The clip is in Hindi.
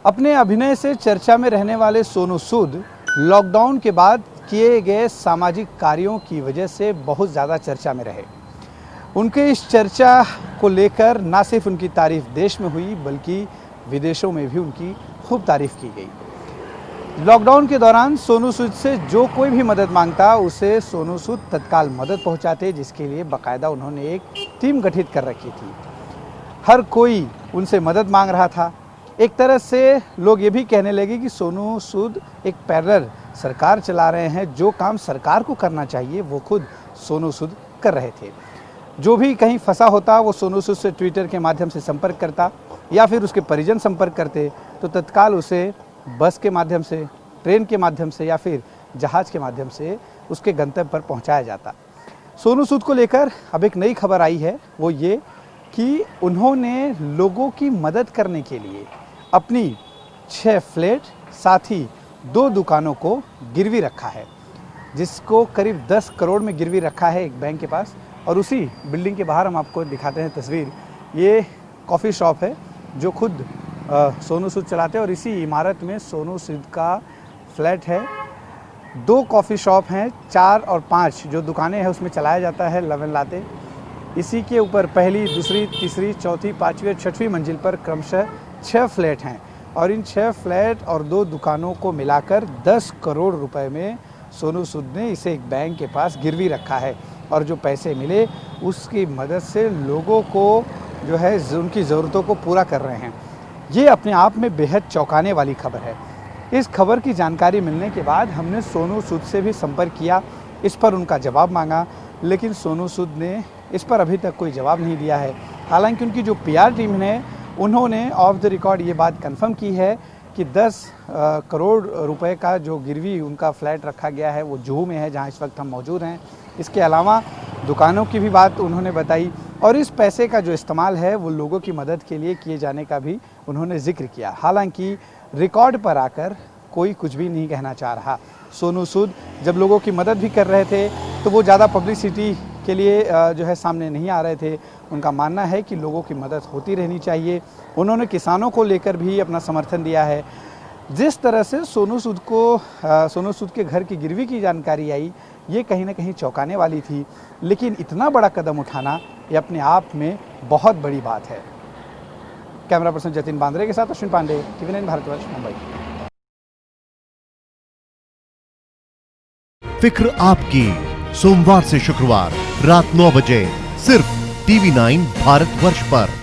अपने अभिनय से चर्चा में रहने वाले सोनू सूद लॉकडाउन के बाद किए गए सामाजिक कार्यों की वजह से बहुत ज़्यादा चर्चा में रहे। उनके इस चर्चा को लेकर ना सिर्फ उनकी तारीफ देश में हुई बल्कि विदेशों में भी उनकी खूब तारीफ की गई। लॉकडाउन के दौरान सोनू सूद से जो कोई भी मदद मांगता उसे सोनू सूद तत्काल मदद पहुंचाते, जिसके लिए बाकायदा उन्होंने एक टीम गठित कर रखी थी। हर कोई उनसे मदद मांग रहा था। एक तरह से लोग ये भी कहने लगे कि सोनू सूद एक पैरेलल सरकार चला रहे हैं। जो काम सरकार को करना चाहिए वो खुद सोनू सूद कर रहे थे। जो भी कहीं फंसा होता वो सोनू सूद से ट्विटर के माध्यम से संपर्क करता या फिर उसके परिजन संपर्क करते तो तत्काल उसे बस के माध्यम से, ट्रेन के माध्यम से या फिर जहाज़ के माध्यम से उसके गंतव्य पर पहुंचाया जाता। सोनू सूद को लेकर अब एक नई खबर आई है, वो ये कि उन्होंने लोगों की मदद करने के लिए अपनी 6 फ्लैट साथ ही 2 दुकानों को गिरवी रखा है, जिसको करीब 10 करोड़ में गिरवी रखा है एक बैंक के पास। और उसी बिल्डिंग के बाहर हम आपको दिखाते हैं तस्वीर। ये कॉफ़ी शॉप है जो खुद सोनू सूद चलाते हैं और इसी इमारत में सोनू सूद का फ्लैट है। 2 कॉफ़ी शॉप हैं, 4 और 5 जो दुकानें हैं उसमें चलाया जाता है लवन लाते। इसी के ऊपर पहली, दूसरी, तीसरी, चौथी, 5वीं और 6वीं मंजिल पर क्रमशः 6 फ्लैट हैं और इन 6 फ्लैट और 2 दुकानों को मिलाकर 10 करोड़ रुपए में सोनू सूद ने इसे एक बैंक के पास गिरवी रखा है। और जो पैसे मिले उसकी मदद से लोगों को जो है उनकी ज़रूरतों को पूरा कर रहे हैं। ये अपने आप में बेहद चौंकाने वाली खबर है। इस खबर की जानकारी मिलने के बाद हमने सोनू सूद से भी संपर्क किया, इस पर उनका जवाब मांगा, लेकिन सोनू सूद ने इस पर अभी तक कोई जवाब नहीं दिया है। हालांकि उनकी जो पीआर टीम है उन्होंने ऑफ द रिकॉर्ड ये बात कंफर्म की है कि 10 करोड़ रुपए का जो गिरवी उनका फ्लैट रखा गया है वो जुहू में है, जहां इस वक्त हम मौजूद हैं। इसके अलावा दुकानों की भी बात उन्होंने बताई और इस पैसे का जो इस्तेमाल है वो लोगों की मदद के लिए किए जाने का भी उन्होंने जिक्र किया। हालांकि रिकॉर्ड पर आकर कोई कुछ भी नहीं कहना चाह रहा। सोनू सूद जब लोगों की मदद भी कर रहे थे तो वो ज़्यादा पब्लिसिटी के लिए जो है सामने नहीं आ रहे थे। उनका मानना है कि लोगों की मदद होती रहनी चाहिए। उन्होंने किसानों को लेकर भी अपना समर्थन दिया है। जिस तरह से सोनू सूद के घर की गिरवी की जानकारी आई, ये कहीं ना कहीं चौंकाने वाली थी, लेकिन इतना बड़ा कदम उठाना ये अपने आप में बहुत बड़ी बात है। कैमरा पर्सन जतिन बांद्रे के साथ अश्विन पांडे, TV9 भारतवर्ष, मुंबई। फिक्र आपकी, सोमवार से शुक्रवार रात 9 बजे सिर्फ TV9 भारतवर्ष पर।